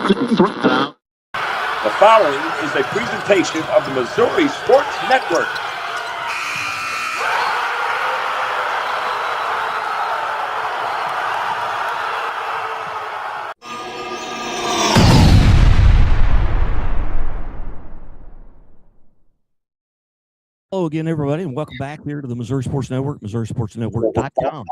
The following is a presentation of the Missouri Sports Network. Hello again, everybody, and welcome back here to the Missouri Sports Network, MissouriSportsNetwork.com,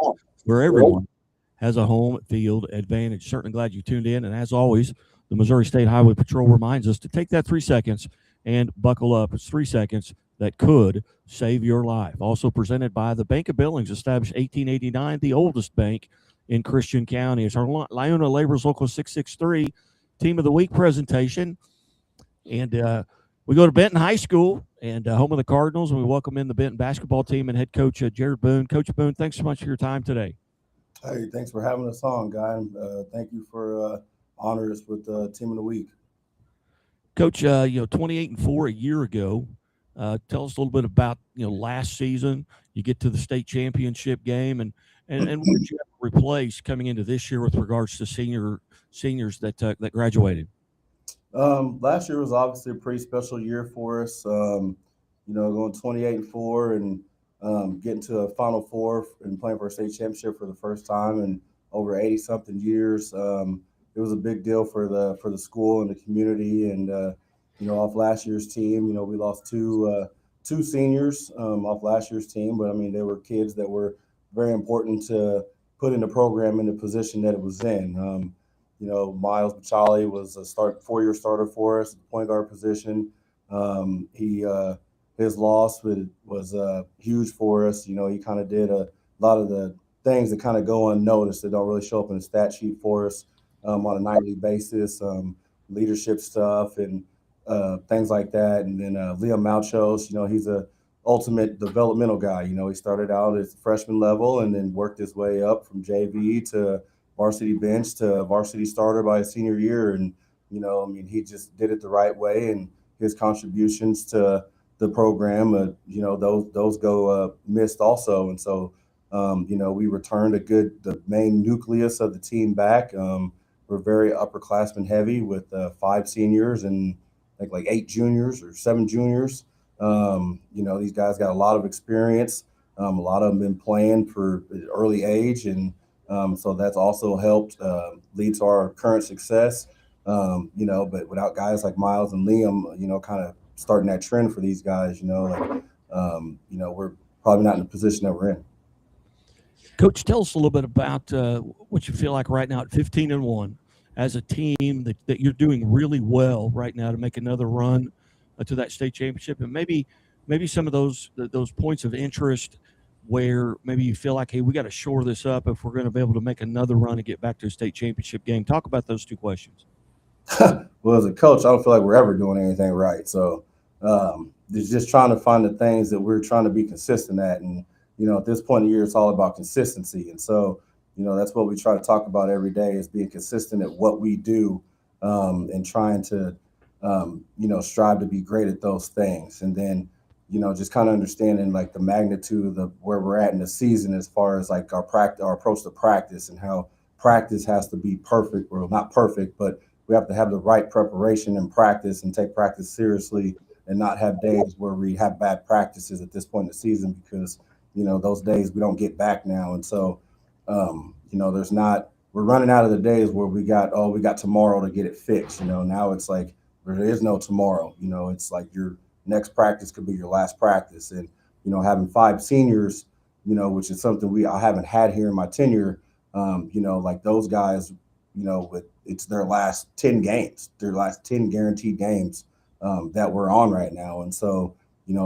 where everyone has a home field advantage. Certainly glad you tuned in, and as always, the Missouri State Highway Patrol reminds us to take that 3 seconds and buckle up. It's 3 seconds that could save your life. Also presented by the Bank of Billings, established 1889, the oldest bank in Christian County. It's our Liona Laborers Local 663 Team of the Week presentation, and we go to Benton High School and home of the Cardinals, and we welcome in the Benton basketball team and head coach Jared Boone. Coach Boone, thanks so much for your time today. Hey, thanks for having us on, guy. Thank you for honoring us with Team of the Week. Coach, 28-4 a year ago. Tell us a little bit about last season. You get to the state championship game, and what did you have to replace coming into this year with regards to seniors that graduated? Last year was obviously a pretty special year for us. Going 28-4 and getting to a Final Four and playing for a state championship for the first time in over 80-something years. It was a big deal for the school and the community. And off last year's team, we lost two seniors off last year's team, but I mean they were kids that were very important to put in the program in the position that it was in. Miles Bachali was a 4-year starter for us at the point guard position. His loss was huge for us. He kind of did a lot of the things that kind of go unnoticed that don't really show up in the stat sheet for us on a nightly basis, leadership stuff and things like that. And then Liam Malchos, he's a ultimate developmental guy. He started out at freshman level and then worked his way up from JV to varsity bench to varsity starter by his senior year. And, he just did it the right way, and his contributions to the program, those go missed also. And so, we returned the main nucleus of the team back. We're very upperclassmen heavy with 5 seniors and I think like 8 juniors or 7 juniors. These guys got a lot of experience. A lot of them been playing for early age, and so that's also helped lead to our current success. But without guys like Miles and Liam, kind of starting that trend for these guys, we're probably not in the position that we're in. Coach, tell us a little bit about what you feel like right now at 15-1 as a team that you're doing really well right now to make another run to that state championship, and maybe some of those points of interest where maybe you feel like, hey, we got to shore this up if we're going to be able to make another run and get back to a state championship game. Talk about those two questions. Well, as a coach, I don't feel like we're ever doing anything right. So it's just trying to find the things that we're trying to be consistent at. And, at this point in the year, it's all about consistency. And so, that's what we try to talk about every day is being consistent at what we do and trying to, strive to be great at those things. And then, just kind of understanding like the magnitude of where we're at in the season as far as like our approach to practice and how practice has to be perfect, or not perfect, but we have to have the right preparation and practice and take practice seriously and not have days where we have bad practices at this point in the season, because, those days we don't get back now. And so, we're running out of the days where we got tomorrow to get it fixed. Now it's like there is no tomorrow. It's like your next practice could be your last practice. And, having 5 seniors, which is something I haven't had here in my tenure, like those guys, it's their last 10 games, their last 10 guaranteed games that we're on right now. And so,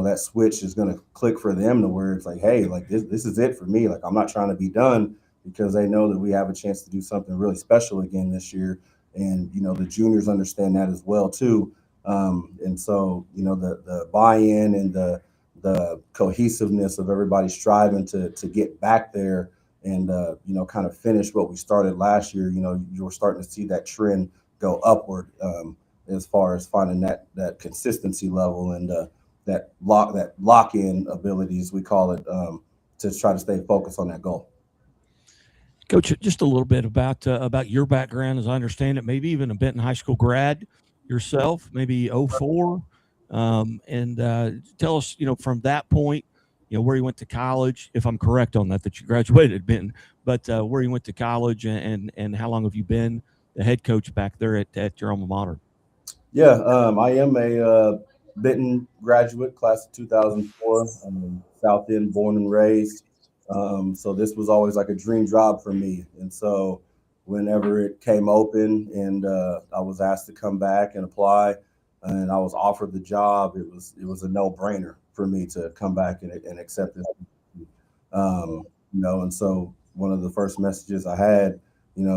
that switch is going to click for them to where it's like, hey, like this is it for me. Like, I'm not trying to be done, because they know that we have a chance to do something really special again this year. And, the juniors understand that as well, too. And so, the buy-in and the cohesiveness of everybody striving to get back there and, kind of finish what we started last year. You're starting to see that trend go upward as far as finding that consistency level and that lock-in abilities, we call it, to try to stay focused on that goal. Coach, just a little bit about your background, as I understand it. Maybe even a Benton High School grad yourself, maybe '04, and tell us, from that point, where you went to college. If I'm correct on that you graduated at Benton, but where you went to college and how long have you been the head coach back there at your alma mater? Yeah, I am a Benton graduate, class of 2004, South End, born and raised. So this was always like a dream job for me. And so whenever it came open and I was asked to come back and apply, and I was offered the job, it was a no brainer for me to come back and accept this. And so one of the first messages I had,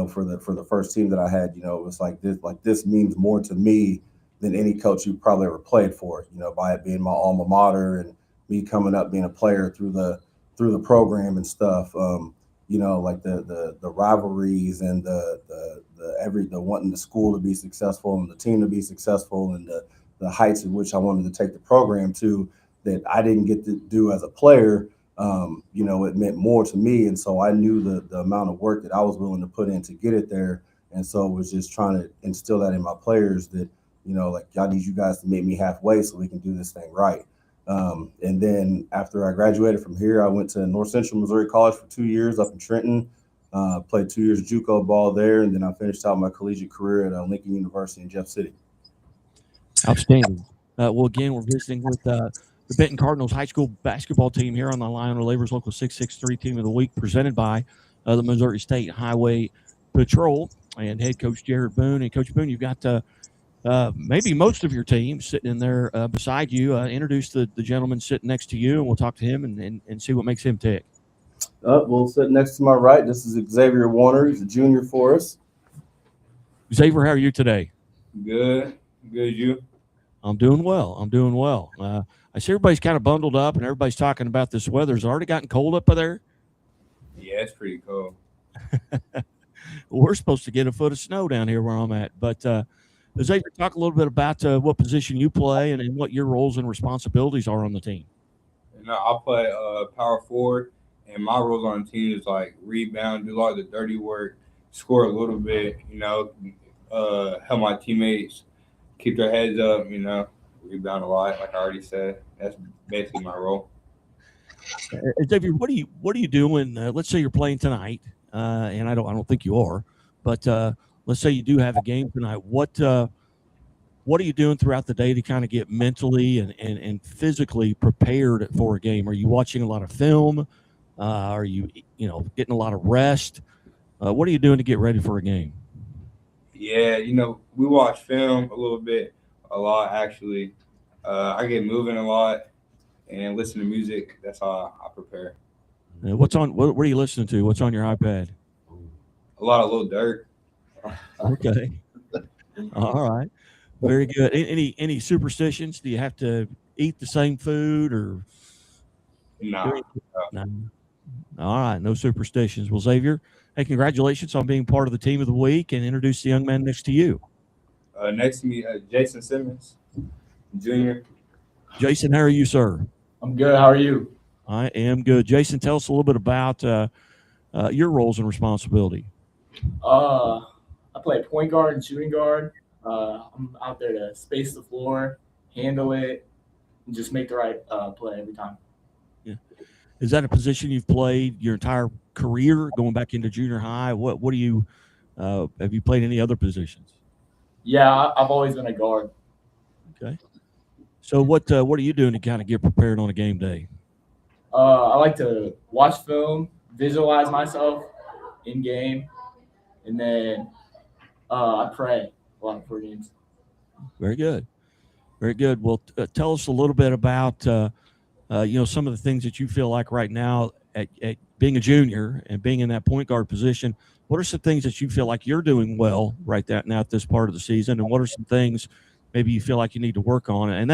for the first team that I had, it was like this means more to me than any coach you probably ever played for, by it being my alma mater and me coming up being a player through the program and stuff. Like the rivalries and the wanting the school to be successful and the team to be successful and the heights at which I wanted to take the program to that I didn't get to do as a player. It meant more to me. And so I knew the amount of work that I was willing to put in to get it there. And so it was just trying to instill that in my players that, like, y'all need you guys to meet me halfway so we can do this thing right. And then after I graduated from here, I went to North Central Missouri College for 2 years up in Trenton, played 2 years of JUCO ball there. And then I finished out my collegiate career at Lincoln University in Jeff City. Outstanding. Well, again, we're visiting with the Benton Cardinals high school basketball team here on the Lion Labor's Local 663 Team of the Week, presented by the Missouri State Highway Patrol and head coach Jared Boone. And Coach Boone, you've got maybe most of your team sitting in there beside you. Introduce the gentleman sitting next to you, and we'll talk to him and see what makes him tick. Well, sitting next to my right, this is Xavier Warner. He's a junior for us. Xavier, how are you today? Good. You? I'm doing well. I see everybody's kind of bundled up, and everybody's talking about this weather. It's already gotten cold up there. Yeah, it's pretty cold. We're supposed to get a foot of snow down here where I'm at. But Xavier, talk a little bit about what position you play and what your roles and responsibilities are on the team. I play power forward, and my roles on the team is like rebound, do a lot of the dirty work, score a little bit, help my teammates keep their heads up, rebound a lot, like I already said. That's basically my role. Xavier, what are you doing? Let's say you're playing tonight, and I don't think you are, but let's say you do have a game tonight. What are you doing throughout the day to kind of get mentally and physically prepared for a game? Are you watching a lot of film? Are you getting a lot of rest? What are you doing to get ready for a game? Yeah, we watch film a lot actually. I get moving a lot and listen to music. That's how I prepare. What are you listening to? What's on your iPad? A lot of Lil Durk. Okay. All right. Very good. Any superstitions? Do you have to eat the same food or? No. All right. No superstitions. Well, Xavier, hey, congratulations on being part of the team of the week, and introduce the young man next to you. Next to me, Jason Simmons, Jr. Jason, how are you, sir? I'm good. How are you? I am good. Jason, tell us a little bit about your roles and responsibility. I play point guard and shooting guard. I'm out there to space the floor, handle it, and just make the right play every time. Yeah. Is that a position you've played your entire career, going back into junior high? What do you have you played any other positions? Yeah, I've always been a guard. Okay. So what are you doing to kind of get prepared on a game day? I like to watch film, visualize myself in game, and then I pray a lot before games. Very good. Very good. Well, tell us a little bit about some of the things that you feel like right now at being a junior and being in that point guard position. What are some things that you feel like you're doing well right now at this part of the season, and what are some things maybe you feel like you need to work on? And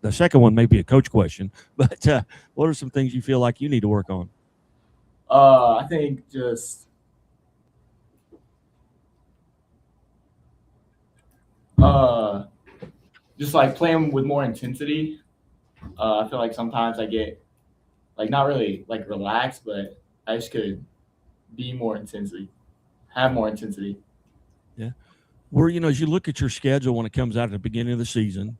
the second one may be a coach question, but what are some things you feel like you need to work on? I think just like playing with more intensity. I feel like sometimes I get like not really like relaxed, but I just could be more intensity, have more intensity. Where, as you look at your schedule when it comes out at the beginning of the season,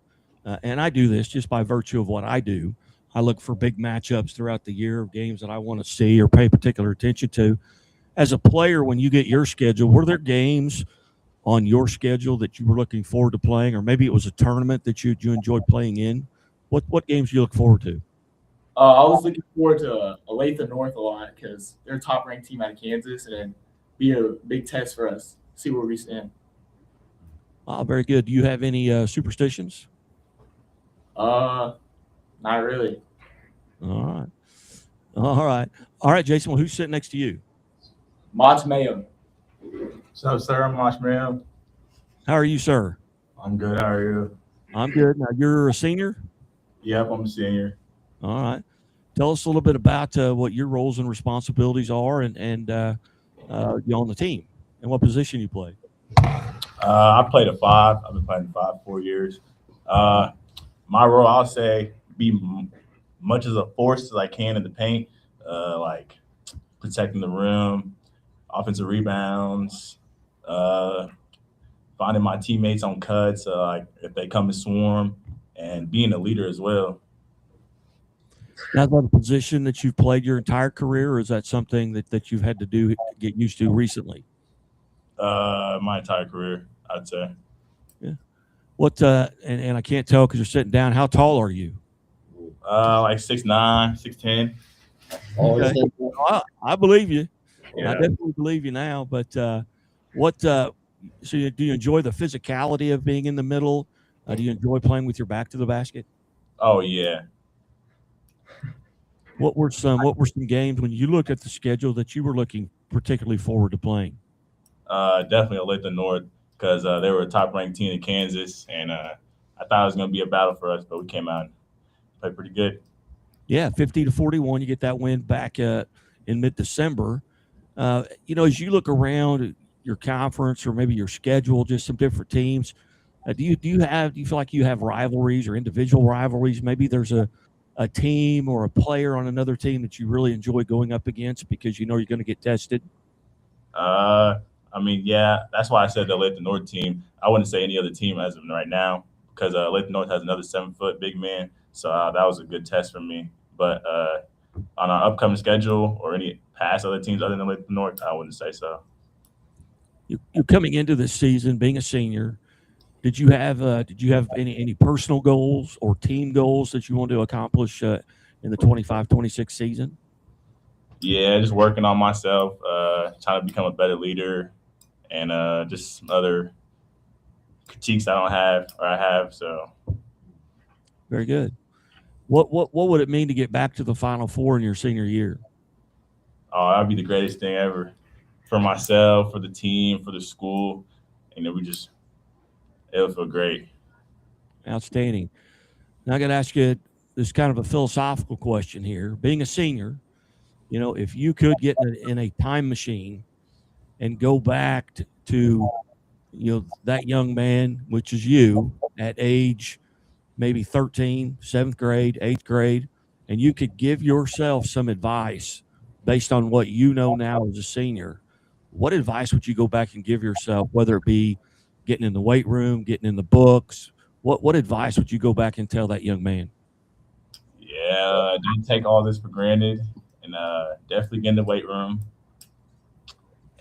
and I do this just by virtue of what I do, I look for big matchups throughout the year of games that I want to see or pay particular attention to. As a player, when you get your schedule, were there games on your schedule that you were looking forward to playing, or maybe it was a tournament that you enjoyed playing in? What games do you look forward to? I was looking forward to Olathe North a lot because they're a top-ranked team out of Kansas, and it'd be a big test for us. See where we stand. Very good. Do you have any superstitions? Not really. All right, Jason. Well, who's sitting next to you? Mach Mayo. So, sir, I'm Mosh Mayo. How are you, sir? I'm good. How are you? I'm good. Now, you're a senior? Yep, I'm a senior. All right. Tell us a little bit about what your roles and responsibilities are and you on the team and what position you play. I played a 5. I've been playing 5 4 years. My role, I'll say, be much as a force as I can in the paint, like protecting the rim, offensive rebounds, finding my teammates on cuts, like if they come and swarm, and being a leader as well. Now, is that a position that you've played your entire career, or is that something that you've had to get used to recently? My entire career, I'd say. Yeah. What? And I can't tell because you're sitting down. How tall are you? Like 6'9", 6'10". Okay. I believe you. Yeah. I definitely believe you now. But what? So do you enjoy the physicality of being in the middle? Do you enjoy playing with your back to the basket? Oh yeah. What were some games when you look at the schedule that you were looking particularly forward to playing? Definitely Olathe North because they were a top-ranked team in Kansas, and I thought it was going to be a battle for us, but we came out and played pretty good. Yeah, 50-41. You get that win back in mid-December. As you look around your conference or maybe your schedule, just some different teams. Do you feel like you have rivalries or individual rivalries? Maybe there's a team or a player on another team that you really enjoy going up against because you know you're going to get tested? I mean, yeah, that's why I said the Olathe North team. I wouldn't say any other team as of right now because Olathe North has another 7-foot big man, so that was a good test for me. But on our upcoming schedule or any past other teams other than Olathe North, I wouldn't say so. You're coming into this season being a senior. Did you have any personal goals or team goals that you want to accomplish in the 25-26 season? Yeah, just working on myself, trying to become a better leader, and just some other critiques I don't have or I have. So, very good. What would it mean to get back to the Final Four in your senior year? Oh, that'd be the greatest thing ever for myself, for the team, for the school. And it would feel great. Outstanding. Now I got to ask you this kind of a philosophical question here. Being a senior, if you could get in a time machine and go back to that young man, which is you, at age maybe 13, 7th grade, 8th grade, and you could give yourself some advice based on what you know now as a senior, what advice would you go back and give yourself, whether it be getting in the weight room, getting in the books? What advice would you go back and tell that young man? Yeah, don't take all this for granted, and definitely get in the weight room.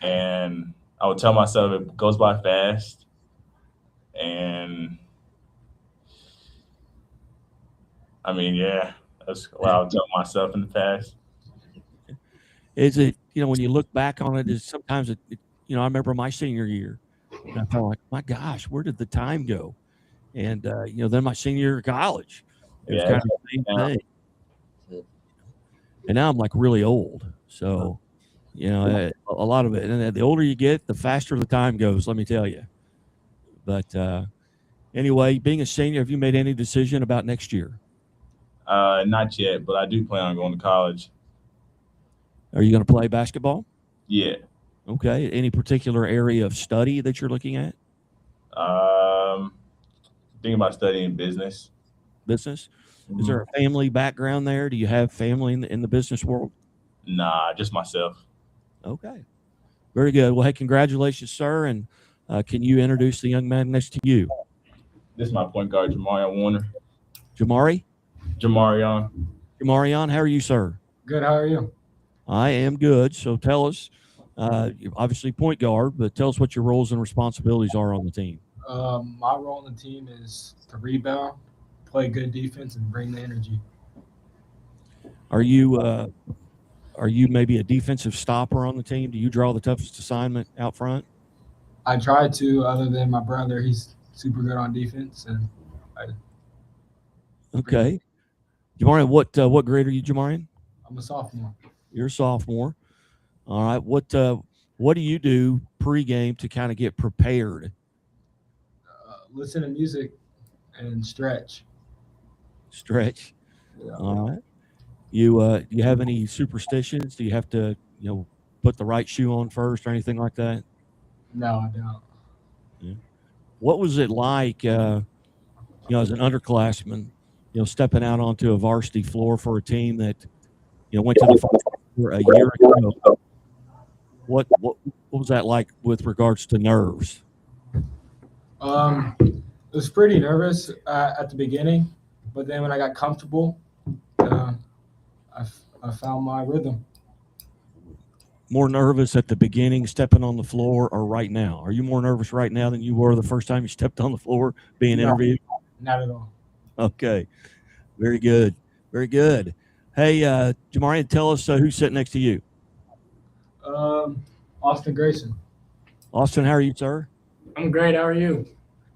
And I would tell myself it goes by fast, and I mean, yeah, that's what I would tell myself in the past. Is it, when you look back on it, is sometimes I remember my senior year, and I felt like, my gosh, where did the time go? And then my senior year of college, it was kind of the same thing. And now I'm like really old, so a lot of it. And the older you get, the faster the time goes. Let me tell you. But anyway, being a senior, have you made any decision about next year? Not yet, but I do plan on going to college. Are you going to play basketball? Yeah. Okay. Any particular area of study that you're looking at? Thinking about studying business. Business? Mm-hmm. Is there a family background there? Do you have family in the business world? Nah, just myself. Okay. Very good. Well, hey, congratulations, sir. And can you introduce the young man next to you? This is my point guard, Jamarion Warner. Jamari? Jamarion. Jamarion, how are you, sir? Good. How are you? I am good. So tell us, you're obviously point guard, but tell us what your roles and responsibilities are on the team. My role on the team is to rebound, play good defense, and bring the energy. Are you maybe a defensive stopper on the team? Do you draw the toughest assignment out front? I try to, other than my brother, he's super good on defense, and Okay. Jamarian, what grade are you, Jamarian? I'm a sophomore. You're a sophomore. All right. What do you do pregame to kind of get prepared? Listen to music and stretch. Stretch. Yeah. All right. You have any superstitions? Do you have to put the right shoe on first or anything like that? No, I don't. Yeah. What was it like, as an underclassman, stepping out onto a varsity floor for a team that, went to the Final Four a year ago? What was that like with regards to nerves? It was pretty nervous at the beginning, but then when I got comfortable, I found my rhythm. More nervous at the beginning, stepping on the floor, or right now? Are you more nervous right now than you were the first time you stepped on the floor being interviewed? Not at all. Okay. Very good. Very good. Hey, Jamarian, tell us who's sitting next to you. Austin Grayson. Austin, how are you, sir? I'm great. How are you?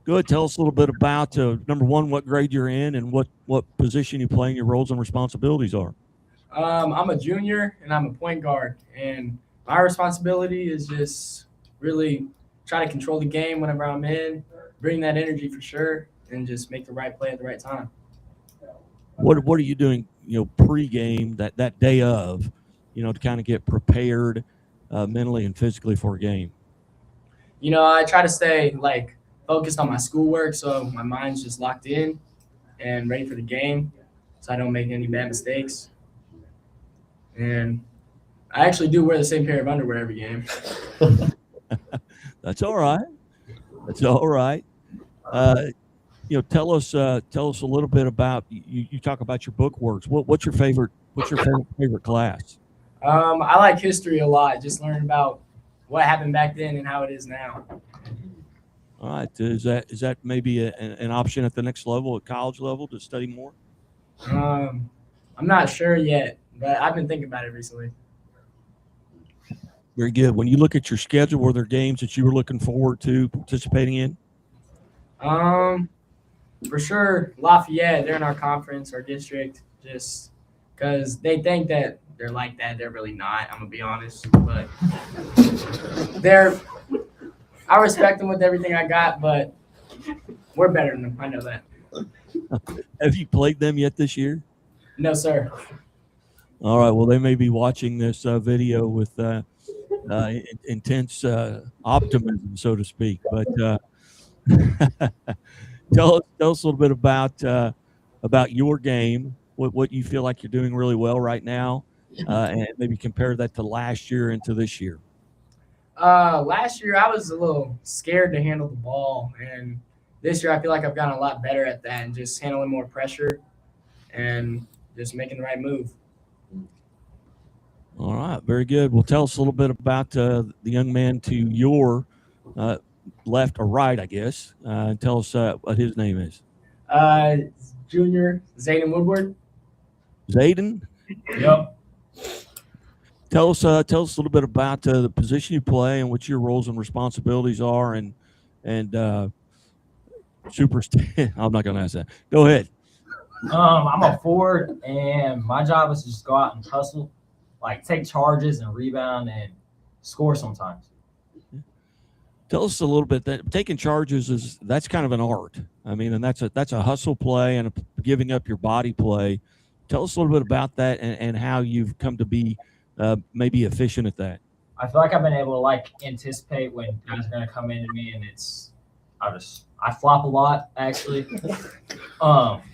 Good. Tell us a little bit about, number one, what grade you're in and what position you play and your roles and responsibilities are. I'm a junior and I'm a point guard, and my responsibility is just really try to control the game whenever I'm in, bring that energy for sure, and just make the right play at the right time. What are you doing, pregame that day of, to kind of get prepared mentally and physically for a game? I try to stay focused on my schoolwork, so my mind's just locked in and ready for the game, so I don't make any bad mistakes. And I actually do wear the same pair of underwear every game. That's all right. That's all right. Tell us a little bit about you talk about your book works. What's your favorite class? I like history a lot. Just learn about what happened back then and how it is now. All right. Is that maybe an option at the next level, at college level, to study more? I'm not sure yet, but I've been thinking about it recently. Very good. When you look at your schedule, were there games that you were looking forward to participating in? For sure, Lafayette. They're in our conference, our district, just because they think that they're like that. They're really not. I'm gonna be honest, but I respect them with everything I got, but we're better than them. I know that. Have you played them yet this year? No, sir. All right. Well, they may be watching this video with intense optimism, so to speak. But tell us a little bit about your game. What you feel like you're doing really well right now, and maybe compare that to last year and to this year. Last year I was a little scared to handle the ball, and this year I feel like I've gotten a lot better at that and just handling more pressure and just making the right move. All right, very good. Well, tell us a little bit about the young man to your left or right, I guess. Tell us what his name is. Junior Zayden Woodward. Zayden? Yep. Tell us a little bit about the position you play and what your roles and responsibilities are, and I'm not going to ask that. Go ahead. I'm a forward, and my job is to just go out and hustle, take charges and rebound and score sometimes. Tell us a little bit that taking charges that's kind of an art. I mean, and that's a hustle play and a giving up your body play. Tell us a little bit about that and how you've come to be maybe efficient at that. I feel like I've been able to anticipate when guys are going to come into me, and I flop a lot actually, but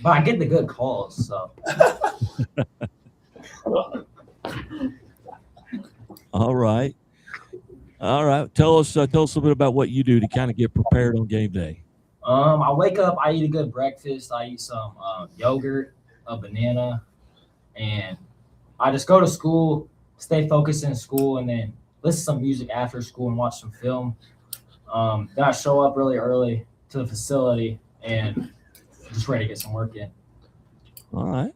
I get the good calls. So. All right. All right. Tell us a little bit about what you do to kind of get prepared on game day. I wake up, I eat a good breakfast. I eat some yogurt, a banana, and I just go to school, stay focused in school, and then listen to some music after school and watch some film. Then I show up really early to the facility and just ready to get some work in. All right.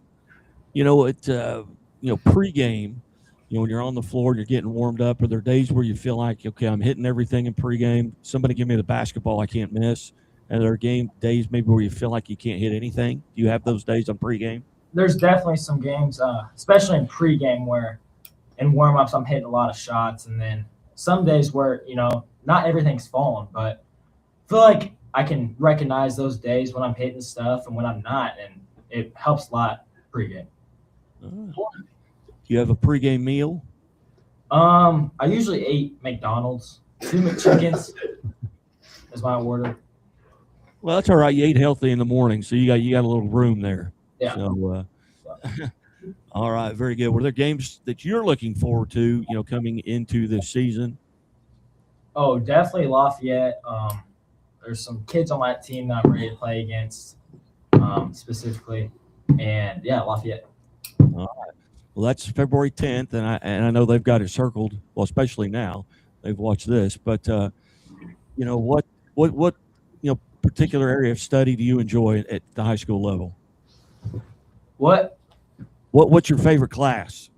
Pregame, when you're on the floor and you're getting warmed up, are there days where you feel like, okay, I'm hitting everything in pregame? Somebody give me the basketball I can't miss. And there are days maybe where you feel like you can't hit anything. Do you have those days on pregame? There's definitely some games, especially in pregame, where in warm-ups I'm hitting a lot of shots, and then some days where not everything's falling, but I feel like I can recognize those days when I'm hitting stuff and when I'm not, and it helps a lot pregame. Do you have a pregame meal? I usually eat McDonald's. 2 McChickens is my order. Well, that's all right. You ate healthy in the morning, so you got a little room there. Yeah. So, all right, very good. Were there games that you're looking forward to, coming into this season? Oh, definitely Lafayette. There's some kids on my team that I'm ready to play against, specifically, and yeah, Lafayette. All right. Well, that's February 10th, and I know they've got it circled. Well, especially now they've watched this. But what particular area of study do you enjoy at the high school level? What's your favorite class?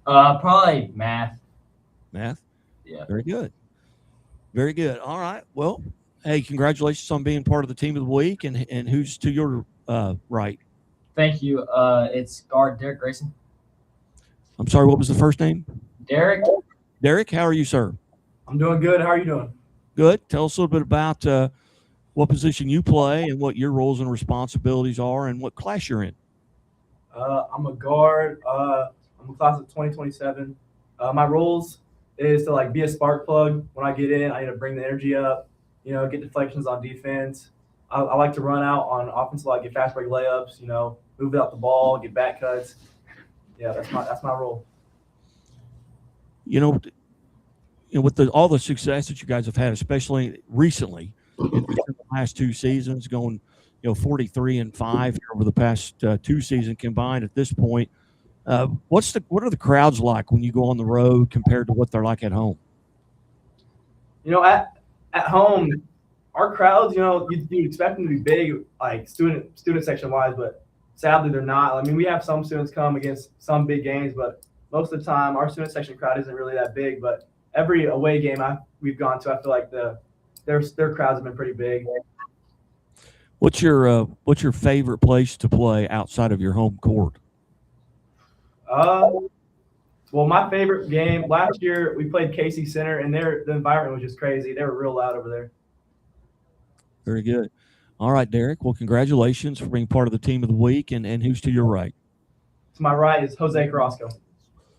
Probably math. Math? Yeah. Very good. Very good. All right. Well, hey, congratulations on being part of the team of the week. And who's to your right? Thank you. It's guard Derek Grayson. I'm sorry, what was the first name? Derek. Derek, how are you, sir? I'm doing good. How are you doing? Good. Tell us a little bit about what position you play and what your roles and responsibilities are and what class you're in. I'm a guard. I'm a class of 2027. My roles is to be a spark plug. When I get in, I need to bring the energy up, get deflections on defense. I like to run out on offense, get fast break layups, move out the ball, get back cuts. Yeah, that's my role. With all the success that you guys have had, especially recently in the last 2 seasons, going 43-5 over the past 2 seasons combined at this point. What are the crowds like when you go on the road compared to what they're like at home? At home, our crowds, you expect them to be big, student section wise, but sadly they're not. I mean, we have some students come against some big games, but most of the time our student section crowd isn't really that big. But every away game we've gone to, I feel like their crowds have been pretty big. What's your favorite place to play outside of your home court? Well, my favorite game last year we played Casey Center, and the environment was just crazy. They were real loud over there. Very good. All right, Derek. Well, congratulations for being part of the team of the week. And who's to your right? To my right is Jose Carrasco.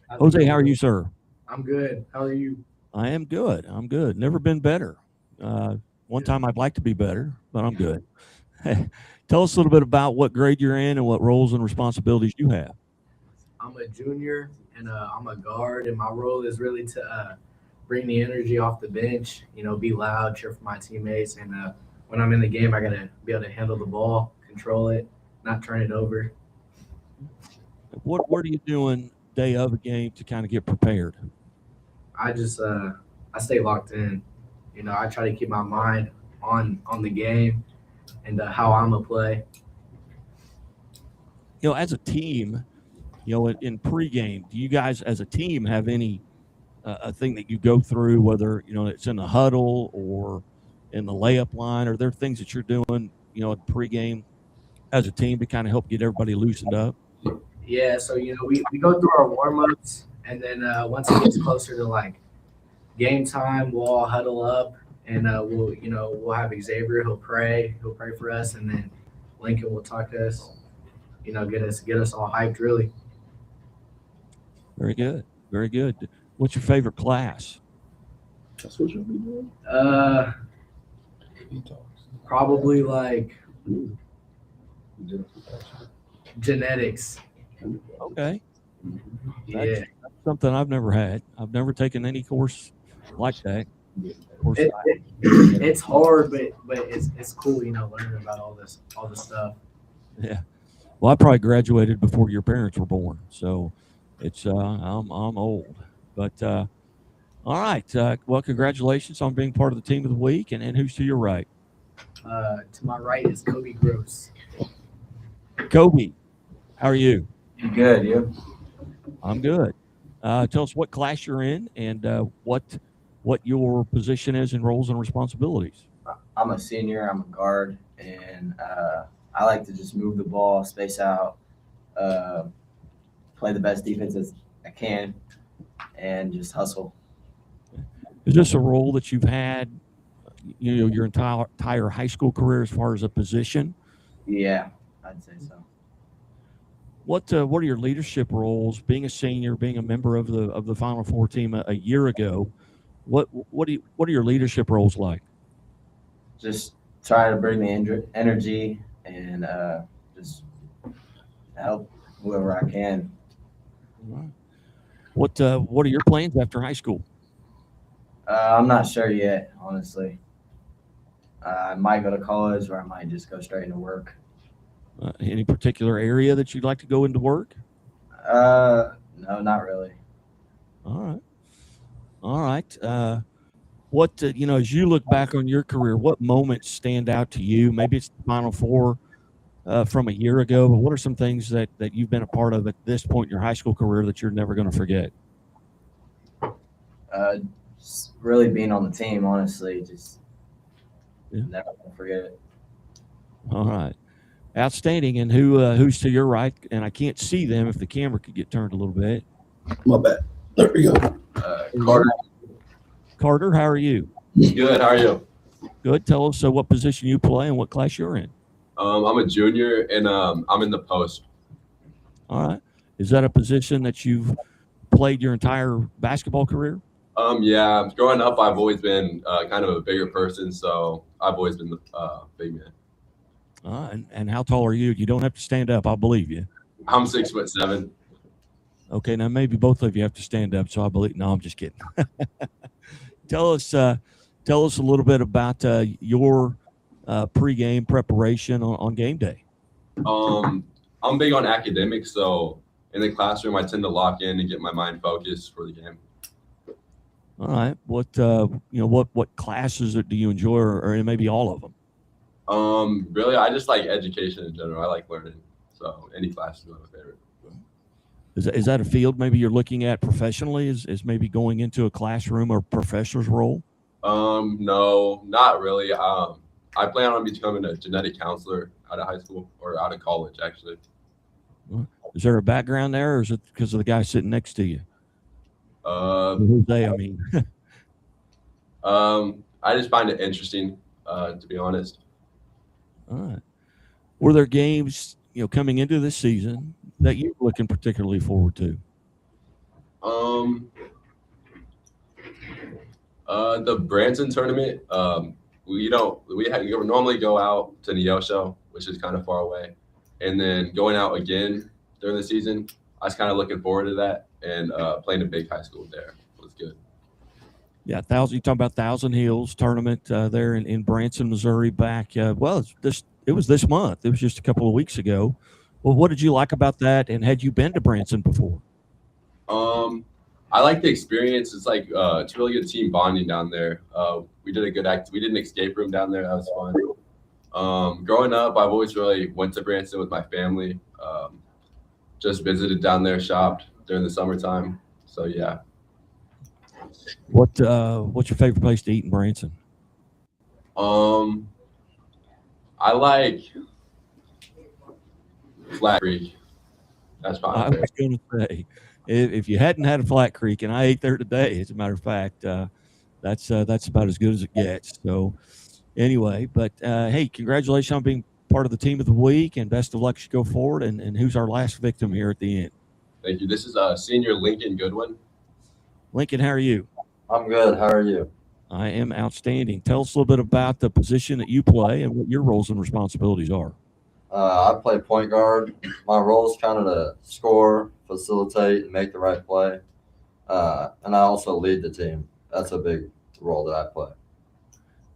Jose, how are you, sir? I'm good. How are you? I am good. I'm good. Never been better. One time I'd like to be better, but I'm good. Tell us a little bit about what grade you're in and what roles and responsibilities you have. I'm a junior, and I'm a guard, and my role is really to bring the energy off the bench, be loud, cheer for my teammates, and when I'm in the game, I got to be able to handle the ball, control it, not turn it over. What are you doing day of a game to kind of get prepared? I just I stay locked in. I try to keep my mind on the game and how I'm going to play. As a team, in pregame, do you guys as a team have any a thing that you go through, whether, it's in the huddle or in the layup line? Are there things that you're doing, at pregame as a team to kind of help get everybody loosened up? Yeah, so, we go through our warm-ups, and then once it gets closer to, game time, we'll all huddle up, and we'll have Xavier. He'll pray for us, and then Lincoln will talk to us, get us all hyped, really. Very good. Very good. What's your favorite class? That's what you'll be doing? Probably genetics. Okay. Yeah. That's something I've never had. I've never taken any course Like that. Of course, It's hard, but it's cool, you know, learning about all this stuff. yeah. Well, I probably graduated before your parents were born, so it's I'm old. But all right. Well, congratulations on being part of the team of the week. And who's to your right? To my right is Kobe Gross. Kobe, how are you? You good, you? I'm good. Tell us what class you're in and what your position is and roles and responsibilities. I'm a senior. I'm a guard, and I like to just move the ball, space out, play the best defense as I can, and just hustle. Is this a role that you've had, your entire high school career as far as a position? Yeah, I'd say so. What are your leadership roles? Being a senior, being a member of the Final Four team a year ago, what are your leadership roles like? Just try to bring the energy and just help whoever I can. All right. What are your plans after high school? I'm not sure yet, honestly. I might go to college, or I might just go straight into work. Any particular area that you'd like to go into work? No, not really. All right. What as you look back on your career, what moments stand out to you? Maybe it's the Final Four from a year ago, but what are some things that you've been a part of at this point in your high school career that you're never going to forget? Just really being on the team, honestly, just never gonna forget it. All right. Outstanding. And who's to your right? And I can't see them if the camera could get turned a little bit. My bad. There we go. Carter. Carter, how are you? Good. How are you? Good. Tell us what position you play and what class you're in. I'm a junior, and I'm in the post. All right. Is that a position that you've played your entire basketball career? Yeah. Growing up, I've always been kind of a bigger person, so I've always been the big man. And how tall are you? You don't have to stand up. I'll believe you. I'm 6'7". Okay, now maybe both of you have to stand up, so I believe. No, I'm just kidding. Tell us a little bit about your pregame preparation on game day. I'm big on academics, so in the classroom, I tend to lock in and get my mind focused for the game. All right. What classes do you enjoy, or maybe all of them? Really, I just like education in general. I like learning, so any class is my favorite. Is that a field maybe you're looking at professionally? Is maybe going into a classroom or professor's role? No, not really. I plan on becoming a genetic counselor out of high school or out of college, actually. Is there a background there, or is it because of the guy sitting next to you? Who's they? I mean, I just find it interesting, to be honest. All right. Were there games, coming into this season that you're looking particularly forward to? The Branson tournament. We normally go out to Neosho, which is kind of far away, and then going out again during the season. I was kind of looking forward to that, and playing a big high school there was good. Yeah, you talking about Thousand Hills tournament there in Branson, Missouri. Back it was this month. It was just a couple of weeks ago. Well, what did you like about that? And had you been to Branson before? I like the experience. It's like it's really good team bonding down there. We did a good we did an escape room down there. That was fun. Growing up, I've always really went to Branson with my family. Just visited down there, shopped during the summertime. So yeah. What's your favorite place to eat in Branson? I like Flat Creek. That's probably. I was going to say, if you hadn't had a Flat Creek, and I ate there today, as a matter of fact, that's about as good as it gets. So, anyway, but hey, congratulations on being part of the team of the week, and best of luck as you go forward. And who's our last victim here at the end? Thank you. This is senior Lincoln Goodwin. Lincoln, how are you? I'm good. How are you? I am outstanding. Tell us a little bit about the position that you play and what your roles and responsibilities are. I play point guard. My role is kind of to score, facilitate, and make the right play. And I also lead the team that's a big role that I play.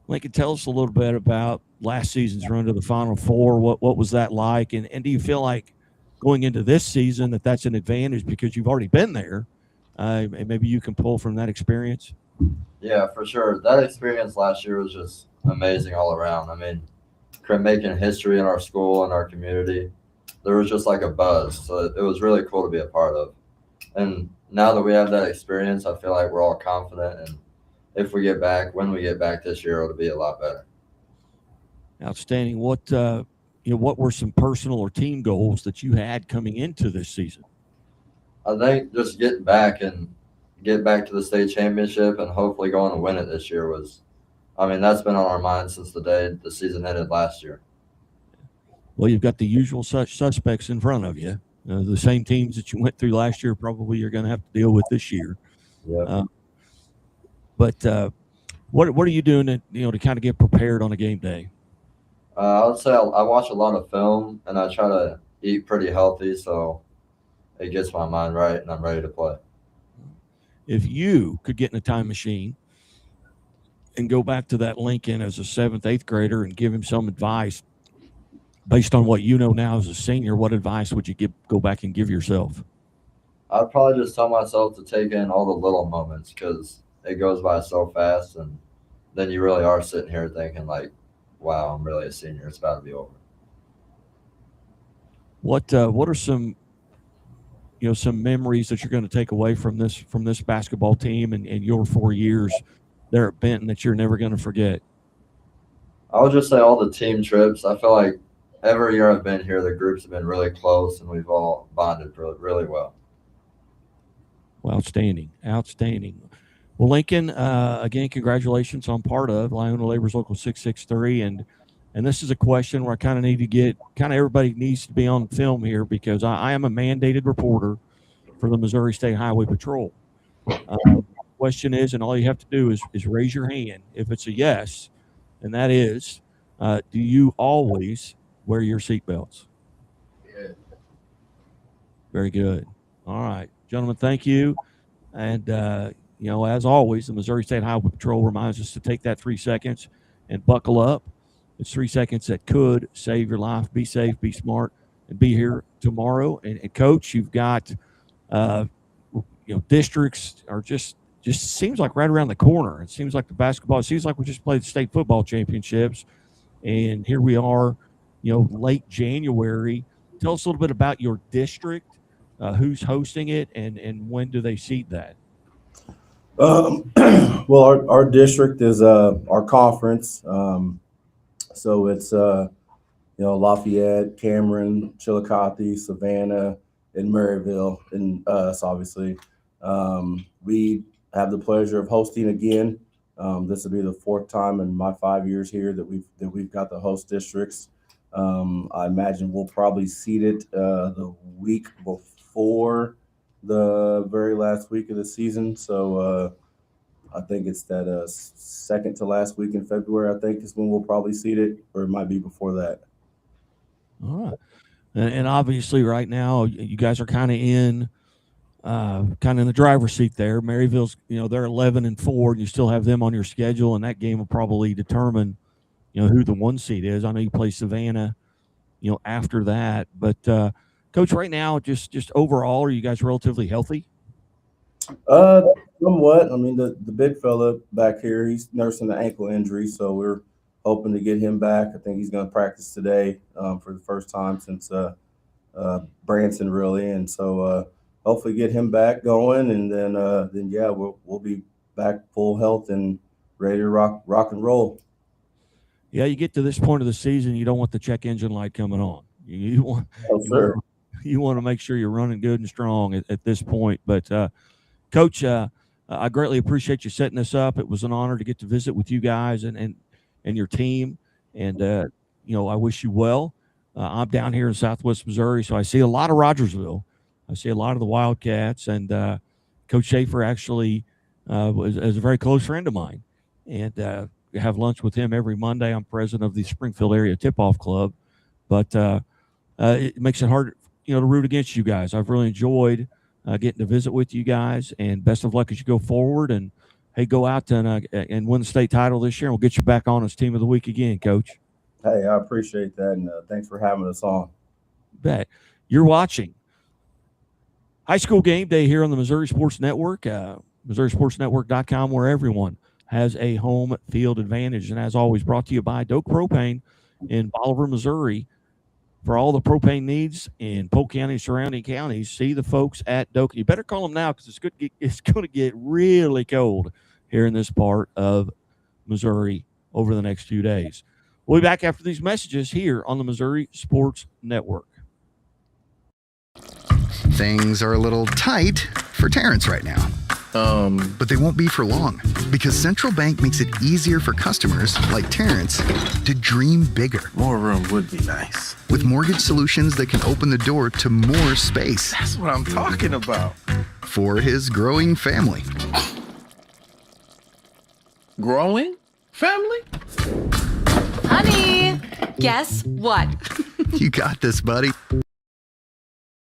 Lincoln, tell us a little bit about last season's run to the Final Four. What was that like? And do you feel like going into this season that's an advantage because you've already been there, and maybe you can pull from that experience? Yeah, for sure. That experience last year was just amazing all around. I mean, making history in our school and our community, there was just like a buzz. So it was really cool to be a part of. And now that we have that experience, I feel like we're all confident. And if we get back, when we get back this year, it'll be a lot better. Outstanding. What were some personal or team goals that you had coming into this season? I think just get back to the state championship and hopefully going to win it this year that's been on our minds since the day the season ended last year. Well, you've got the usual suspects in front of you. The same teams that you went through last year, probably you're going to have to deal with this year. Yeah. But what are you doing to kind of get prepared on a game day? I would say I watch a lot of film and I try to eat pretty healthy, so it gets my mind right and I'm ready to play. If you could get in a time machine and go back to that Lincoln as a 7th, 8th grader and give him some advice based on what you know now as a senior, what advice would you go back and give yourself? I'd probably just tell myself to take in all the little moments because it goes by so fast, and then you really are sitting here thinking like, wow, I'm really a senior. It's about to be over. What are some memories that you're going to take away from this basketball team and your 4 years there at Benton that you're never going to forget? I would just say all the team trips. I feel like every year I've been here, the groups have been really close and we've all bonded really well. Well, outstanding. Well, Lincoln, again, congratulations on part of Iona Labor's Local 663. And this is a question where I kind of need to get everybody needs to be on film here because I am a mandated reporter for the Missouri State Highway Patrol. Question is, and all you have to do is raise your hand if it's a yes, and that is, do you always wear your seatbelts? Yeah. Very good. All right, gentlemen, thank you. And, as always, the Missouri State Highway Patrol reminds us to take that 3 seconds and buckle up. It's 3 seconds that could save your life. Be safe, be smart, and be here tomorrow. And Coach, you've got, districts are just seems like right around the corner. It seems like it seems like we just played the state football championships. And here we are, late January. Tell us a little bit about your district, who's hosting it, and when do they seed that? Well, our district is our conference. So it's Lafayette, Cameron, Chillicothe, Savannah, and Maryville, and us obviously. We have the pleasure of hosting again. This will be the 4th time in my 5 years here that we've got the host districts. I imagine we'll probably seed it the week before the very last week of the season. So I think it's that second to last week in February, I think is when we'll probably seed it, or it might be before that. All right. And obviously right now you guys are kind of in the driver's seat there. Maryville's, they're 11-4, and you still have them on your schedule, and that game will probably determine, who the 1 seed is. I know you play Savannah, after that. But Coach, right now, just overall, are you guys relatively healthy? Somewhat. I mean, the big fella back here, he's nursing an ankle injury, so we're hoping to get him back. I think he's going to practice today for the first time since Branson, really, and so hopefully get him back going, and then we'll be back full health and ready to rock and roll. Yeah, you get to this point of the season, you don't want the check engine light coming on. You want to make sure you're running good and strong at this point. But Coach, I greatly appreciate you setting this up. It was an honor to get to visit with you guys and your team. And, I wish you well. I'm down here in Southwest Missouri, so I see a lot of Rogersville. I see a lot of the Wildcats. And Coach Schaefer actually is a very close friend of mine. And have lunch with him every Monday. I'm president of the Springfield Area Tip-Off Club. But it makes it hard, to root against you guys. I've really enjoyed getting to visit with you guys, and best of luck as you go forward. And hey, go out and win the state title this year, and we'll get you back on as Team of the Week again, Coach. Hey, I appreciate that, and thanks for having us on. Bet. You're watching High School Game Day here on the Missouri Sports Network, MissouriSportsNetwork.com, where everyone has a home field advantage. And as always, brought to you by Doak Propane in Bolivar, Missouri. For all the propane needs in Polk County and surrounding counties, see the folks at Doak. You better call them now because it's going to get really cold here in this part of Missouri over the next few days. We'll be back after these messages here on the Missouri Sports Network. Things are a little tight for Terrence right now. But they won't be for long because Central Bank makes it easier for customers like Terrence to dream bigger. More room would be nice. With mortgage solutions that can open the door to more space. That's what I'm talking about. For his growing family. Growing family? Honey, guess what? You got this, buddy.